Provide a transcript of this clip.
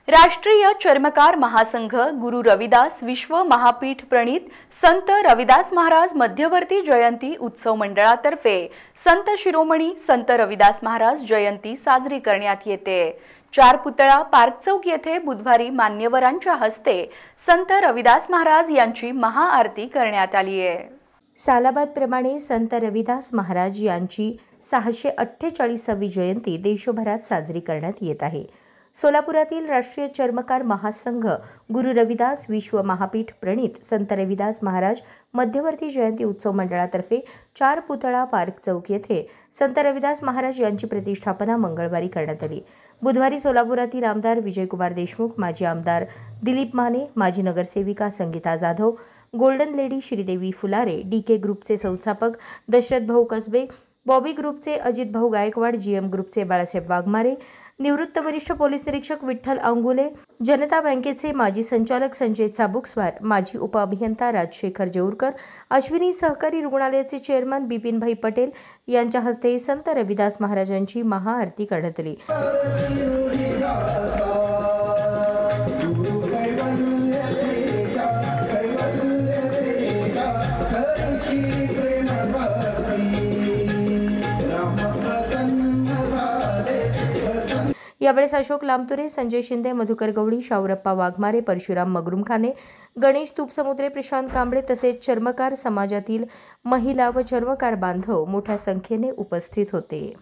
राष्ट्रीय चर्मकार महासंघ गुरु रविदास विश्व महापीठ प्रणीत संत रविदास महाराज मध्यवर्ती जयंती उत्सव मंडळातर्फे संत शिरोमणी संत रविदास महाराज जयंती साजरी करण्यात येते। चार पुतळा पार्क चौक येथे बुधवारी मान्यवरांच्या हस्ते संत रविदास महाराज यांची महाआरती करण्यात आली आहे। सालाबादप्रमाणे संत रविदास महाराज यांची 648वी जयंती देशभरात साजरी करण्यात येत आहे। सोलापुरातील राष्ट्रीय चर्मकार महासंघ गुरु रविदास विश्व महापीठ प्रणीत संत रविदास महाराज मध्यवर्ती जयंती उत्सव मंडळातर्फे 4 पुतळा पार्क चौक येथे संत रविदास महाराज यांची प्रतिष्ठापना मंगळवारी करण्यात आली। बुधवारी सोलापुरातील आमदार विजयकुमार देशमुख, माजी आमदार दिलीप माने, माजी नगरसेविका Sangeeta Jadhav, golden lady Shridevi Phulare, DK ग्रुपचे संस्थापक दशरथ भाऊ कसबे, बॉबी ग्रुपचे अजित भाऊ गायकवाड, जीएम ग्रुपचे बाळासाहेब वाघमारे, निवृत्त वरिष्ठ पोलीस निरीक्षक विठ्ठल अंगुले, जनता बँकेचे माजी संचालक संजय चाबुकस्वार, माजी उपअभियंता राजशेखर जेऊरकर, अश्विनी सहकारी रुग्णालयाचे चेअरमन बिपिनभाई पटेल यांच्या हस्ते संत रविदास महाराजांची महाआरती करण्यात आली। यावेळेस अशोक लामतुरे, संजय शिंदे, मधुकर गवळी, शाऊरप्पा वाघमारे, परशुराम मगरुमखाने, गणेश तुपसमुद्रे, प्रशांत कांबळे तसेच चर्मकार समाजातील महिला व चर्मकार बांधव मोठ्या संख्येने उपस्थित होते।